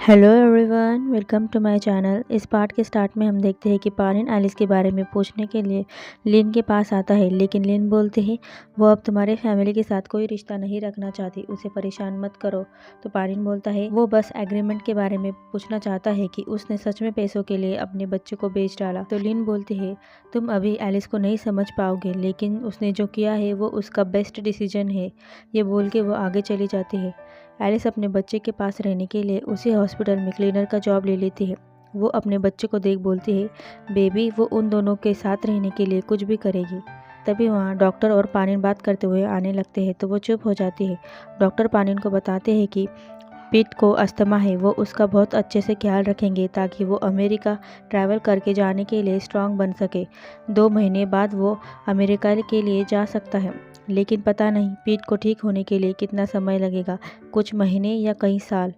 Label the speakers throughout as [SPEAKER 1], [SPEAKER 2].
[SPEAKER 1] Hello everyone, welcome to my channel. इस part के start में हम देखते हैं कि पानिन एलिस के बारे में पूछने के लिए लिन के पास आता है, लेकिन लिन बोलते हैं वो अब तुम्हारे फैमिली के साथ कोई रिश्ता नहीं रखना चाहती, उसे परेशान मत करो। तो पानिन बोलता है वो बस एग्रीमेंट के बारे में पूछना चाहता है कि उसने सच में पैसों के लिए अपने बच्चे को बेच डाला। तो लिन बोलती है तुम अभी एलिस को नहीं समझ पाओगे, लेकिन उसने जो किया है वो उसका बेस्ट डिसीजन है। ये बोल के वो आगे चली जाती है। एलिस अपने बच्चे के पास रहने के लिए उसी हॉस्पिटल में क्लीनर का जॉब ले लेती है। वो अपने बच्चे को देख बोलती है बेबी वो उन दोनों के साथ रहने के लिए कुछ भी करेगी। तभी वहाँ डॉक्टर और पानिन बात करते हुए आने लगते हैं, तो वो चुप हो जाती है। डॉक्टर पानिन को बताते हैं कि पीट को अस्थमा है, वो उसका बहुत अच्छे से ख्याल रखेंगे ताकि वो अमेरिका ट्रैवल करके जाने के लिए स्ट्रांग बन सके। 2 महीने बाद वो अमेरिका के लिए जा सकता है, लेकिन पता नहीं पीट को ठीक होने के लिए कितना समय लगेगा, कुछ महीने या कई साल।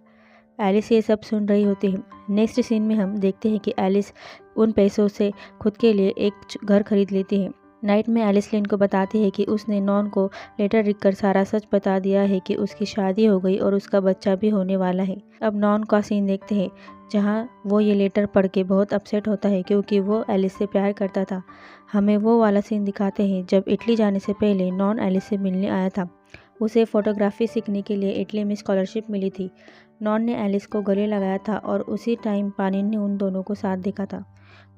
[SPEAKER 1] एलिस ये सब सुन रही होती है। नेक्स्ट सीन में हम देखते हैं कि एलिस उन पैसों से खुद के लिए एक घर खरीद लेती है। नाइट में एलिस लिन को बताती है कि उसने नॉन को लेटर लिखकर सारा सच बता दिया है कि उसकी शादी हो गई और उसका बच्चा भी होने वाला है। अब नॉन का सीन देखते हैं, जहां वो ये लेटर पढ़ के बहुत अपसेट होता है क्योंकि वो एलिस से प्यार करता था। हमें वो वाला सीन दिखाते हैं जब इटली जाने से पहले नॉन एलिस से मिलने आया था। उसे फोटोग्राफी सीखने के लिए इटली में स्कॉलरशिप मिली थी। नॉन ने एलिस को गले लगाया था और उसी टाइम पानिन ने उन दोनों को साथ देखा था।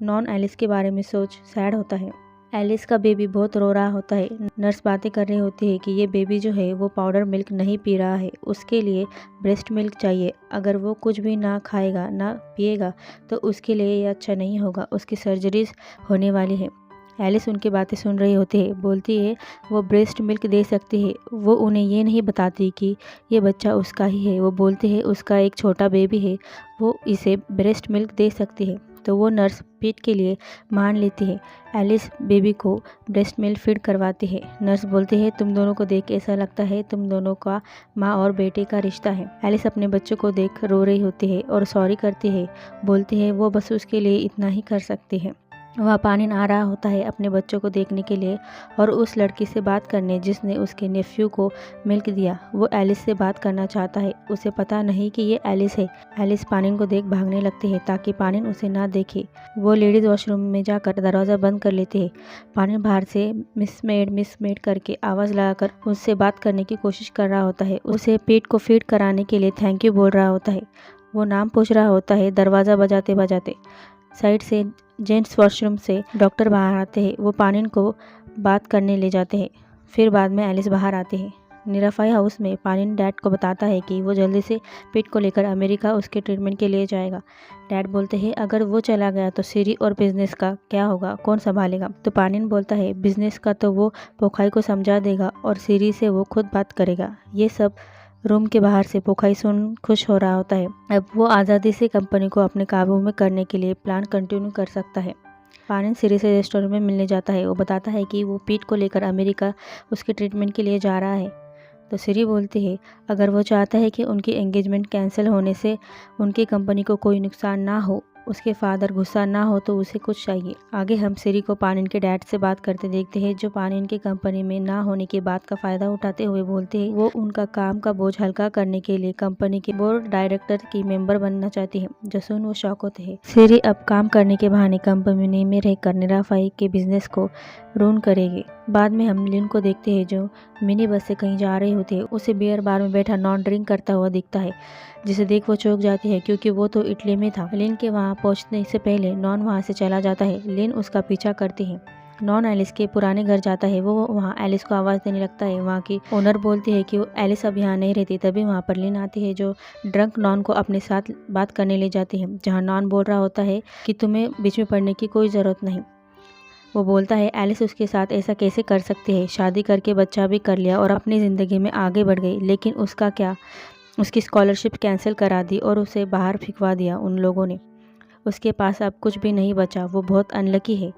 [SPEAKER 1] नॉन एलिस के बारे में सोच सैड होता है। एलिस का बेबी बहुत रो रहा होता है। नर्स बातें कर रही होती है कि ये बेबी जो है वो पाउडर मिल्क नहीं पी रहा है, उसके लिए ब्रेस्ट मिल्क चाहिए। अगर वो कुछ भी ना खाएगा ना पिएगा तो उसके लिए ये अच्छा नहीं होगा, उसकी सर्जरीज होने वाली है। एलिस उनकी बातें सुन रही होती है, बोलती है वो ब्रेस्ट मिल्क दे सकती है। वो उन्हें ये नहीं बताती कि ये बच्चा उसका ही है। वो बोलती है उसका एक छोटा बेबी है, वो इसे ब्रेस्ट मिल्क दे सकती है। तो वो नर्स पीट के लिए मान लेती है। एलिस बेबी को ब्रेस्ट मिल्क फीड करवाती है। नर्स बोलती है तुम दोनों को देख ऐसा लगता है तुम दोनों का माँ और बेटे का रिश्ता है। एलिस अपने बच्चों को देख रो रही होती है और सॉरी करती है, बोलती है वो बस उसके लिए इतना ही कर सकती है। वह पानिन आ रहा होता है अपने बच्चों को देखने के लिए और उस लड़की से बात करने जिसने उसके नेफ्यू को मिल्क दिया। वो एलिस से बात करना चाहता है, उसे पता नहीं कि ये एलिस है। एलिस पानिन को देख भागने लगती है ताकि पानिन उसे ना देखे। वो लेडीज वॉशरूम में जाकर दरवाज़ा बंद कर लेती है। पानिन बाहर से मिस मेड करके आवाज़ लगाकर उससे बात करने की कोशिश कर रहा होता है। उसे पीट को फीड कराने के लिए थैंक यू बोल रहा होता है। वो नाम पूछ रहा होता है दरवाज़ा बजाते बजाते। साइड से जेंट्स वॉशरूम से डॉक्टर बाहर आते हैं। वो पानिन को बात करने ले जाते हैं। फिर बाद में एलिस बाहर आती है। निराफाई हाउस में पानिन डैड को बताता है कि वो जल्दी से पीट को लेकर अमेरिका उसके ट्रीटमेंट के लिए जाएगा। डैड बोलते हैं अगर वो चला गया तो सीरी और बिजनेस का क्या होगा, कौन संभालेगा। तो पानिन बोलता है बिजनेस का तो वो पोखाई को समझा देगा और सीरी से वो खुद बात करेगा। ये सब रूम के बाहर से पोखाई सुन खुश हो रहा होता है। अब वो आज़ादी से कंपनी को अपने काबू में करने के लिए प्लान कंटिन्यू कर सकता है। पानिन सीरी से रेस्टोरेंट में मिलने जाता है। वो बताता है कि वो पीट को लेकर अमेरिका उसके ट्रीटमेंट के लिए जा रहा है। तो सीरी बोलती है अगर वो चाहता है कि उनकी एंगेजमेंट कैंसिल होने से उनकी कंपनी को कोई नुकसान ना हो, उसके फादर गुस्सा ना हो, तो उसे कुछ चाहिए। आगे हम सीरी को पानिन के डैड से बात करते देखते हैं, जो पानिन की कंपनी में ना होने की बात का फायदा उठाते हुए बोलते हैं वो उनका काम का बोझ हल्का करने के लिए कंपनी के बोर्ड डायरेक्टर की मेंबर बनना चाहती है। जो सुन वो शौक होते हैं। सीरी अब काम करने के बहाने कंपनी में रहकर निराफाई के बिजनेस को रून करेगी। बाद में हम लिन को देखते हैं जो मिनी बस से कहीं जा रही होती है। उसे बियर बार में बैठा नॉन ड्रिंक करता हुआ दिखता है, जिसे देख वो चौंक जाती है क्योंकि वो तो इटली में था। लिन के वहाँ पहुँचने से पहले नॉन वहाँ से चला जाता है। लिन उसका पीछा करती है। नॉन एलिस के पुराने घर जाता है। वो वहाँ एलिस को आवाज़ देने लगता है। वहाँ की ओनर बोलती है कि वो एलिस अब यहाँ नहीं रहती। तभी वहाँ पर लिन आती है जो ड्रंक नॉन को अपने साथ बात करने ले जाती है, जहाँ नॉन बोल रहा होता है कि तुम्हें बीच में पड़ने की कोई ज़रूरत नहीं। वो बोलता है एलिस उसके साथ ऐसा कैसे कर सकती है, शादी करके बच्चा भी कर लिया और अपनी ज़िंदगी में आगे बढ़ गई, लेकिन उसका क्या, उसकी स्कॉलरशिप कैंसिल करा दी और उसे बाहर फिकवा दिया उन लोगों ने। उसके पास अब कुछ भी नहीं बचा, वो बहुत अनलकी है।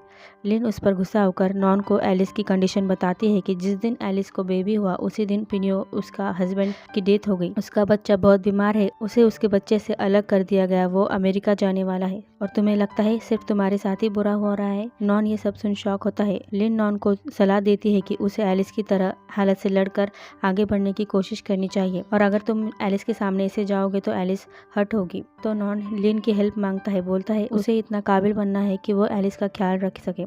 [SPEAKER 1] लिन उस पर गुस्सा होकर नॉन को एलिस की कंडीशन बताती है कि जिस दिन एलिस को बेबी हुआ उसी दिन पिनियो उसका हस्बैंड की डेथ हो गई। उसका बच्चा बहुत बीमार है, उसे उसके बच्चे से अलग कर दिया गया, वो अमेरिका जाने वाला है और तुम्हें लगता है सिर्फ तुम्हारे साथ ही बुरा हो रहा है। नॉन ये सब सुन शॉक होता है। लिन नॉन को सलाह देती है कि उसे एलिस की तरह हालत से लड़कर आगे बढ़ने की कोशिश करनी चाहिए और अगर तुम एलिस के सामने ऐसे जाओगे तो एलिस हर्ट होगी। तो नॉन लिन की हेल्प मांगता है, बोलता है उसे इतना काबिल बनना है कि वो एलिस का ख्याल रख सके।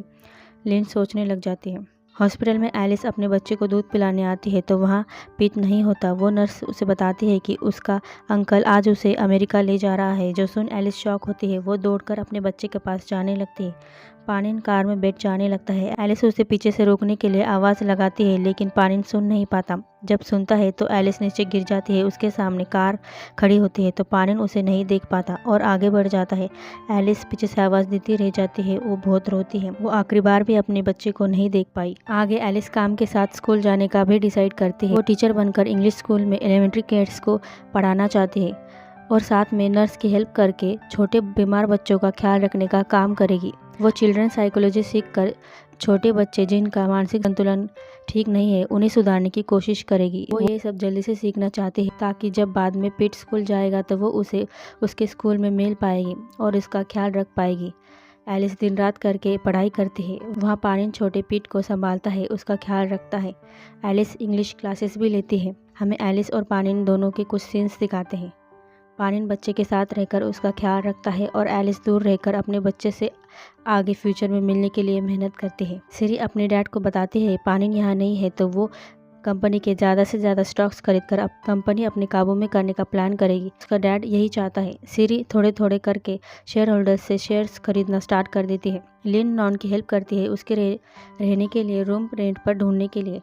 [SPEAKER 1] लिन सोचने लग जाती है। हॉस्पिटल में एलिस अपने बच्चे को दूध पिलाने आती है तो वहाँ पीट नहीं होता। वो नर्स उसे बताती है कि उसका अंकल आज उसे अमेरिका ले जा रहा है। जो सुन एलिस शॉक होती है। वो दौड़कर अपने बच्चे के पास जाने लगती है। पानिन कार में बैठ जाने लगता है। एलिस उसे पीछे से रोकने के लिए आवाज़ लगाती है लेकिन पानिन सुन नहीं पाता। जब सुनता है तो एलिस नीचे गिर जाती है। उसके सामने कार खड़ी होती है तो पानिन उसे नहीं देख पाता और आगे बढ़ जाता है। एलिस पीछे से आवाज़ देती रह जाती है। वो बहुत रोती है। वो आखिरी बार भी अपने बच्चे को नहीं देख पाई। आगे एलिस काम के साथ स्कूल जाने का भी डिसाइड करती है। वो टीचर बनकर इंग्लिश स्कूल में एलिमेंट्री किड्स को पढ़ाना चाहती है और साथ में नर्स की हेल्प करके छोटे बीमार बच्चों का ख्याल रखने का काम करेगी। वो चिल्ड्रन साइकोलॉजी सीखकर छोटे बच्चे जिनका मानसिक संतुलन ठीक नहीं है उन्हें सुधारने की कोशिश करेगी। वो ये सब जल्दी से सीखना चाहती है ताकि जब बाद में पीट स्कूल जाएगा तो वो उसे उसके स्कूल में मिल पाएगी और इसका ख्याल रख पाएगी। एलिस दिन रात करके पढ़ाई करती है। वहाँ पानिन छोटे पीट को संभालता है, उसका ख्याल रखता है। एलिस इंग्लिश क्लासेस भी लेती है। हमें एलिस और पानिन दोनों के कुछ सीन्स दिखाते हैं। पानिन बच्चे के साथ रहकर उसका ख्याल रखता है और एलिस दूर रहकर अपने बच्चे से आगे फ्यूचर में मिलने के लिए मेहनत करती है। सिरी अपने डैड को बताती है पानिन यहाँ नहीं है तो वो कंपनी के ज़्यादा से ज़्यादा स्टॉक्स खरीदकर अब कंपनी अपने काबू में करने का प्लान करेगी। उसका डैड यही चाहता है। सिरी थोड़े थोड़े करके शेयर होल्डर्स से शेयर्स खरीदना स्टार्ट कर देती है। लिन नॉन की हेल्प करती है उसके रहने के लिए रूम रेंट पर ढूंढने के लिए।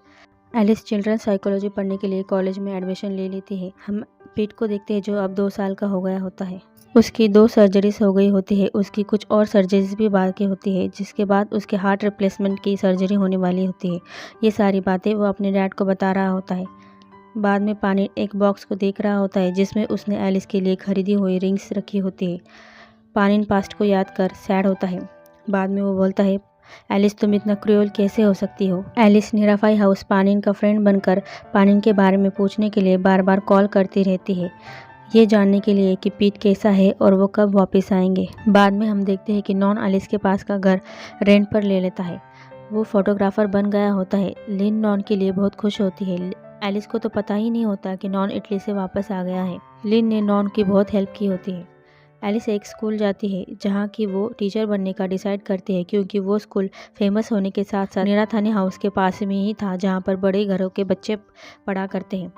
[SPEAKER 1] एलिस चिल्ड्रन साइकोलॉजी पढ़ने के लिए कॉलेज में एडमिशन ले लेती है। हम पीट को देखते हैं जो अब 2 साल का हो गया होता है। उसकी 2 सर्जरीज हो गई होती है। उसकी कुछ और सर्जरीज भी बाकी होती है जिसके बाद उसके हार्ट रिप्लेसमेंट की सर्जरी होने वाली होती है। ये सारी बातें वो अपने डैड को बता रहा होता है। बाद में पानी एक बॉक्स को देख रहा होता है जिसमें उसने एलिस के लिए खरीदी हुई रिंग्स रखी होती है। पानिन पास्ट को याद कर सैड होता है। बाद में वो बोलता है एलिस तुम इतना क्रूएल कैसे हो सकती हो। एलिस निराफाई हाउस पानिन का फ्रेंड बनकर पानिन के बारे में पूछने के लिए बार बार कॉल करती रहती है, ये जानने के लिए कि पीट कैसा है और वो कब वापस आएंगे। बाद में हम देखते हैं कि नॉन एलिस के पास का घर रेंट पर ले लेता है। वो फोटोग्राफर बन गया होता है। लिन नॉन के लिए बहुत खुश होती है। एलिस को तो पता ही नहीं होता कि नॉन इटली से वापस आ गया है। लिन ने नॉन की बहुत हेल्प की होती है। एलिस एक स्कूल जाती है जहाँ की वो टीचर बनने का डिसाइड करती है क्योंकि वो स्कूल फेमस होने के साथ साथ निराथानी हाउस के पास में ही था जहाँ पर बड़े घरों के बच्चे पढ़ा करते हैं।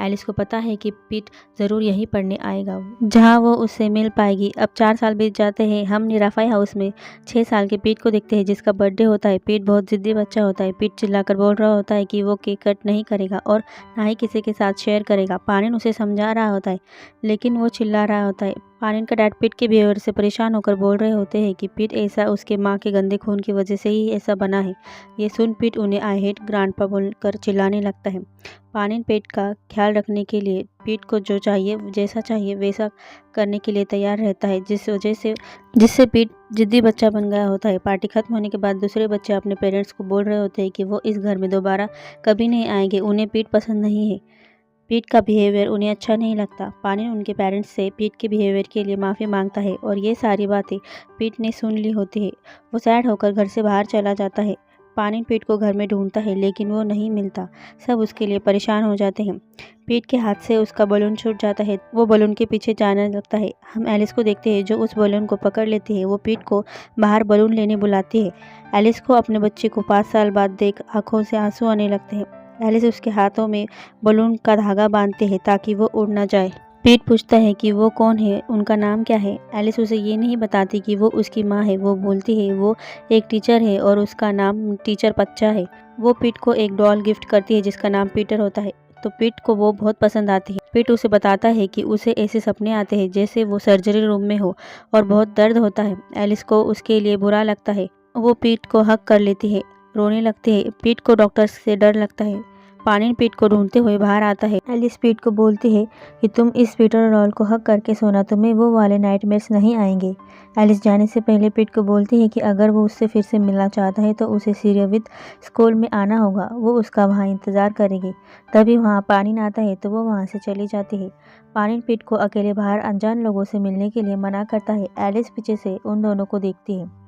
[SPEAKER 1] एलिस को पता है कि पीट ज़रूर यहीं पढ़ने आएगा जहाँ वो उससे मिल पाएगी। अब 4 साल बीत जाते हैं। हम निराफाई हाउस में 6 साल के पीट को देखते हैं जिसका बर्थडे होता है। पीट बहुत ज़िद्दी बच्चा होता है। पीट चिल्लाकर बोल रहा होता है कि वो केक कट नहीं करेगा और ना ही किसी के साथ शेयर करेगा। पानिन उसे समझा रहा होता है लेकिन वो चिल्ला रहा होता है। पानिन का डैड पीट के बिहेवियर से परेशान होकर बोल रहे होते हैं कि पीट ऐसा उसके माँ के गंदे खून की वजह से ही ऐसा बना है। ये सुन पीट उन्हें आई हेट ग्रैंडपा बोलकर चिल्लाने लगता है। पानिन पीट का ख्याल रखने के लिए पीट को जो चाहिए जैसा चाहिए वैसा करने के लिए तैयार रहता है जिससे पीट जिद्दी बच्चा बन गया होता है। पार्टी खत्म होने के बाद दूसरे बच्चे अपने पेरेंट्स को बोल रहे होते हैं कि वो इस घर में दोबारा कभी नहीं आएंगे। उन्हें पीट पसंद नहीं है। पीट का बिहेवियर उन्हें अच्छा नहीं लगता। पानिन उनके पेरेंट्स से पीट के बिहेवियर के लिए माफ़ी मांगता है और ये सारी बातें पीट ने सुन ली होती है। वो सैड होकर घर से बाहर चला जाता है। पानिन पीट को घर में ढूंढता है लेकिन वो नहीं मिलता। सब उसके लिए परेशान हो जाते हैं। पीट के हाथ से उसका बलून छूट जाता है। वो बलून के पीछे जाने लगता है। हम एलिस को देखते हैं जो उस बलून को पकड़ लेती है। वो पीट को बाहर बलून लेने बुलाती है। एलिस को अपने बच्चे को 5 साल बाद देख आंखों से आंसू आने लगते हैं। एलिस उसके हाथों में बलून का धागा बांधते हैं ताकि वो उड़ ना जाए। पीट पूछता है कि वो कौन है, उनका नाम क्या है। एलिस उसे ये नहीं बताती कि वो उसकी माँ है। वो बोलती है वो एक टीचर है और उसका नाम टीचर बच्चा है। वो पीट को एक डॉल गिफ्ट करती है जिसका नाम पीटर होता है तो पीट को वो बहुत पसंद आती है। पीट उसे बताता है कि उसे ऐसे सपने आते हैं जैसे वो सर्जरी रूम में हो और बहुत दर्द होता है। एलिस को उसके लिए बुरा लगता है। वो पीट को हक कर लेती है, रोने लगती है। पीट को डॉक्टर से डर लगता है। पानिन पीट को ढूंढते हुए बाहर आता है। एलिस पीट को बोलती है कि तुम इस पीटर डॉल को हक करके सोना, तुम्हें वो वाले नाइटमेयर्स नहीं आएंगे। एलिस जाने से पहले पीट को बोलती है कि अगर वो उससे फिर से मिलना चाहता है तो उसे सिरियविथ स्कूल में आना होगा, वो उसका वहाँ इंतज़ार करेगी। तभी वहाँ पानिन आता है तो वो वहाँ से चली जाती है। पानिन पीट को अकेले बाहर अनजान लोगों से मिलने के लिए मना करता है। एलिस पीछे से उन दोनों को देखती है।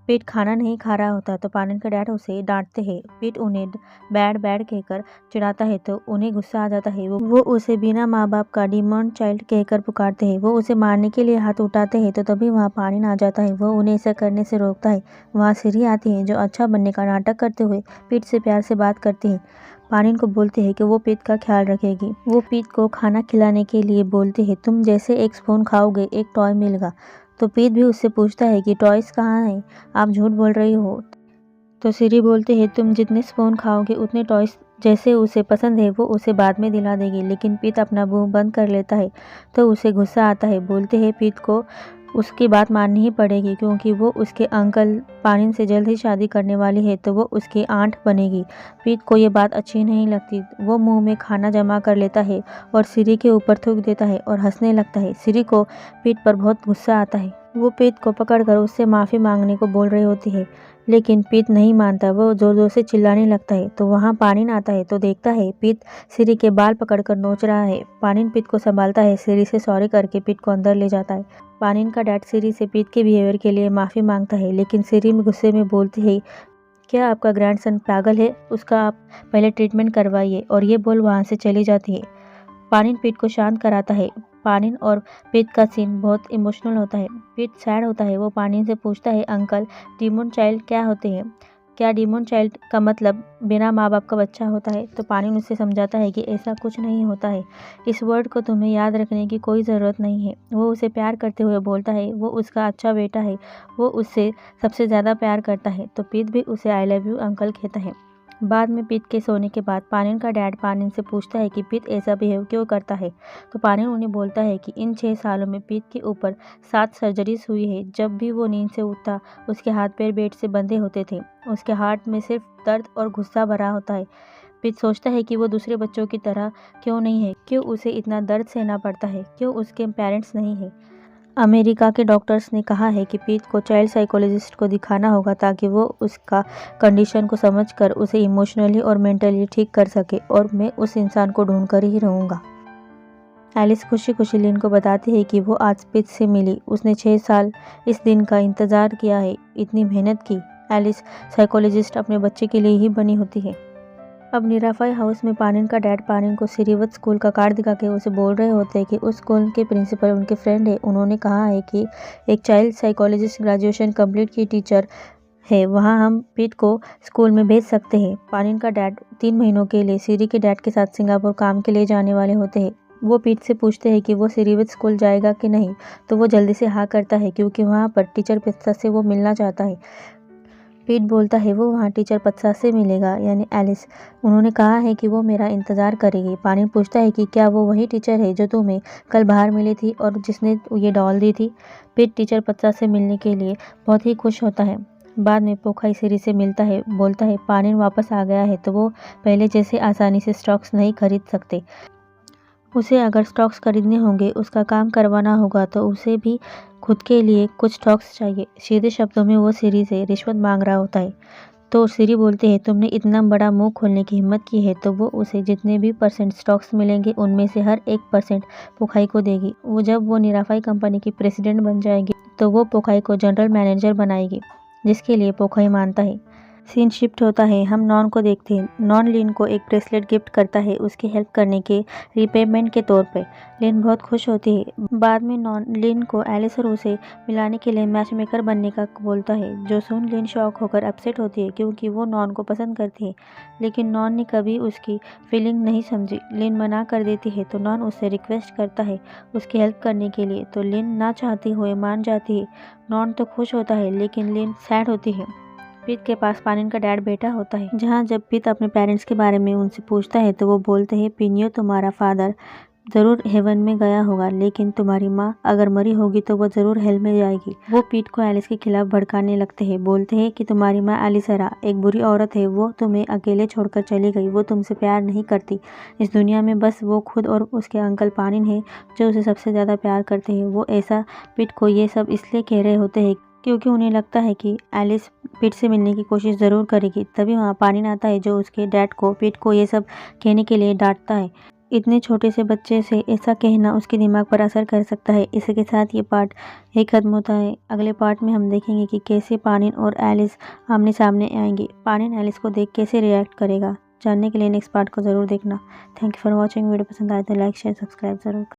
[SPEAKER 1] पीट खाना नहीं खा रहा होता तो पानिन का डैड उसे डांटते हैं। पीट उन्हें बैड बैड कहकर चिढ़ाता है तो उन्हें गुस्सा आ जाता है। वो उसे बिना माँ बाप का डिमॉन चाइल्ड कहकर पुकारते हैं। वो उसे मारने के लिए हाथ उठाते हैं तो तभी वहाँ पानिन आ जाता है। वो उन्हें ऐसा करने से रोकता है। वहाँ सिरी आती है जो अच्छा बनने का नाटक करते हुए पीट से प्यार से बात करती है। पानिन को बोलती है कि वो पीट का ख्याल रखेगी। वो पीट को खाना खिलाने के लिए बोलती है, तुम जैसे एक स्पून खाओगे एक टॉय मिलेगा। तो पीट भी उससे पूछता है कि टॉयज कहाँ हैं, आप झूठ बोल रही हो। तो सिरी बोलती है, तुम जितने स्पून खाओगे उतने टॉयज जैसे उसे पसंद है वो उसे बाद में दिला देगी। लेकिन पीट अपना मुंह बंद कर लेता है तो उसे गुस्सा आता है। बोलते हैं पीट को उसकी बात माननी ही पड़ेगी क्योंकि वो उसके अंकल पानिन से जल्द ही शादी करने वाली है तो वो उसकी आंट बनेगी। पीट को ये बात अच्छी नहीं लगती। वो मुंह में खाना जमा कर लेता है और सिरी के ऊपर थूक देता है और हंसने लगता है। सिरी को पीट पर बहुत गुस्सा आता है। वो पीट को पकड़कर उससे माफ़ी मांगने को बोल रही होती है लेकिन पीट नहीं मानता। वो जोर जोर से चिल्लाने लगता है। तो वहाँ पानिन आता है तो देखता है पीट सिरी के बाल पकड़कर नोच रहा है। पानिन पीट को संभालता है, सिरी से सॉरी करके पीट को अंदर ले जाता है। पानिन का डैड सिरी से पीट के बिहेवियर के लिए माफ़ी मांगता है लेकिन सिरी में गुस्से में बोलती है, क्या आपका ग्रैंडसन पागल है, उसका आप पहले ट्रीटमेंट करवाइए, और ये बोल वहाँ से चली जाती है। पानिन पीट को शांत कराता है। पानिन और पीट का सीन बहुत इमोशनल होता है। पीट सैड होता है। वो पानिन से पूछता है, अंकल डिमोन चाइल्ड क्या होते हैं? क्या डिमोन चाइल्ड का मतलब बिना माँ बाप का बच्चा होता है? तो पानिन उसे समझाता है कि ऐसा कुछ नहीं होता है। इस वर्ड को तुम्हें याद रखने की कोई ज़रूरत नहीं है। वो उसे प्यार करते हुए बोलता है वो उसका अच्छा बेटा है, वो उससे सबसे ज़्यादा प्यार करता है। तो पीट भी उसे आई लव यू अंकल कहता है। बाद में पीट के सोने के बाद पानिन का डैड पानिन से पूछता है कि पीट ऐसा बिहेव क्यों करता है। तो पानिन उन्हें बोलता है कि इन 6 सालों में पीट के ऊपर 7 सर्जरीज हुई है। जब भी वो नींद से उठता उसके हाथ पैर बेड से बंधे होते थे। उसके हार्ट में सिर्फ दर्द और गुस्सा भरा होता है। पीट सोचता है कि वो दूसरे बच्चों की तरह क्यों नहीं है, क्यों उसे इतना दर्द सहना पड़ता है, क्यों उसके पेरेंट्स नहीं है। अमेरिका के डॉक्टर्स ने कहा है कि पीट को चाइल्ड साइकोलॉजिस्ट को दिखाना होगा ताकि वो उसका कंडीशन को समझकर उसे इमोशनली और मेंटली ठीक कर सके, और मैं उस इंसान को ढूंढ कर ही रहूँगा। एलिस खुशी खुशी लिन को बताती है कि वो आज पीट से मिली। उसने 6 साल इस दिन का इंतज़ार किया है, इतनी मेहनत की। एलिस साइकोलॉजिस्ट अपने बच्चे के लिए ही बनी होती है। अब निराफाई हाउस में पानिन का डैड पानिन को सिरिवत स्कूल का कार्ड दिखा के उसे बोल रहे होते हैं कि उस स्कूल के प्रिंसिपल उनके फ्रेंड है। उन्होंने कहा है कि एक चाइल्ड साइकोलॉजिस्ट ग्रेजुएशन कंप्लीट की टीचर है, वहाँ हम पीट को स्कूल में भेज सकते हैं। पानिन का डैड 3 महीनों के लिए सिरी के डैड के साथ सिंगापुर काम के लिए जाने वाले होते हैं। वो पीट से पूछते हैं कि वो सिरिवत स्कूल जाएगा कि नहीं, तो वो जल्दी से हाँ करता है क्योंकि वहाँ पर टीचर पिस्ता से वो मिलना चाहता है। पीट बोलता है वो वहाँ टीचर पत्सा से मिलेगा, यानी एलिस। उन्होंने कहा है कि वो मेरा इंतज़ार करेगी। पानिन पूछता है कि क्या वो वही टीचर है जो तुम्हें कल बाहर मिली थी और जिसने ये डॉल दी थी। पीट टीचर पत्सा से मिलने के लिए बहुत ही खुश होता है। बाद में पोखाई सिरी से मिलता है, बोलता है पानिन वापस आ गया है तो वो पहले जैसे आसानी से स्टॉक्स नहीं खरीद सकते। उसे अगर स्टॉक्स खरीदने होंगे, उसका काम करवाना होगा, तो उसे भी खुद के लिए कुछ स्टॉक्स चाहिए। सीधे शब्दों में वो सिरी से रिश्वत मांग रहा होता है। तो सिरी बोलते हैं, तुमने इतना बड़ा मुंह खोलने की हिम्मत की है तो वो उसे जितने भी % स्टॉक्स मिलेंगे उनमें से हर 1% पोखाई को देगी। वो जब वो निराफाई कंपनी की प्रेसिडेंट बन जाएगी तो वो पोखाई को जनरल मैनेजर बनाएगी, जिसके लिए पोखाई मानता है। सीन शिफ्ट होता है। हम नॉन को देखते हैं। नॉन लिन को एक ब्रेसलेट गिफ्ट करता है उसकी हेल्प करने के रिपेमेंट के तौर पे। लिन बहुत खुश होती है। बाद में नॉन लिन को एलिस और उसे मिलाने के लिए मैच मेकर बनने का बोलता है, जो सुन लिन शॉक होकर अपसेट होती है क्योंकि वो नॉन को पसंद करती है। लेकिन नॉन ने कभी उसकी फीलिंग नहीं समझी। लिन मना कर देती है तो नॉन उससे रिक्वेस्ट करता है उसकी हेल्प करने के लिए, तो लिन ना चाहती हुए मान जाती है। नॉन तो खुश होता है लेकिन लिन सैड होती है। पीट के पास पानिन का डैड बेटा होता है, जहाँ जब पीट अपने पेरेंट्स के बारे में उनसे पूछता है तो वो बोलते हैं पिनियो तुम्हारा फादर ज़रूर हेवन में गया होगा, लेकिन तुम्हारी माँ अगर मरी होगी तो वो ज़रूर हेल में जाएगी। वो पीट को एलिस के खिलाफ भड़काने लगते हैं। बोलते हैं कि तुम्हारी माँ एलिसरा एक बुरी औरत है, वो तुम्हें अकेले छोड़कर चली गई, वो तुमसे प्यार नहीं करती। इस दुनिया में बस वो खुद और उसके अंकल पानिन है जो उसे सबसे ज़्यादा प्यार करते हैं। वो ऐसा पीट को ये सब इसलिए कह रहे होते हैं क्योंकि उन्हें लगता है कि एलिस पीट से मिलने की कोशिश ज़रूर करेगी। तभी वहाँ पानिन आता है जो उसके डैड को पीट को ये सब कहने के लिए डांटता है। इतने छोटे से बच्चे से ऐसा कहना उसके दिमाग पर असर कर सकता है। इसी के साथ ये पार्ट ही खत्म होता है। अगले पार्ट में हम देखेंगे कि कैसे पानिन और एलिस आमने सामने आएंगे। पानिन एलिस को देख कैसे रिएक्ट करेगा। जानने के लिए नेक्स्ट पार्ट को ज़रूर देखना। Thank you for watching. Video पसंद आए तो लाइक शेयर सब्सक्राइब ज़रूर।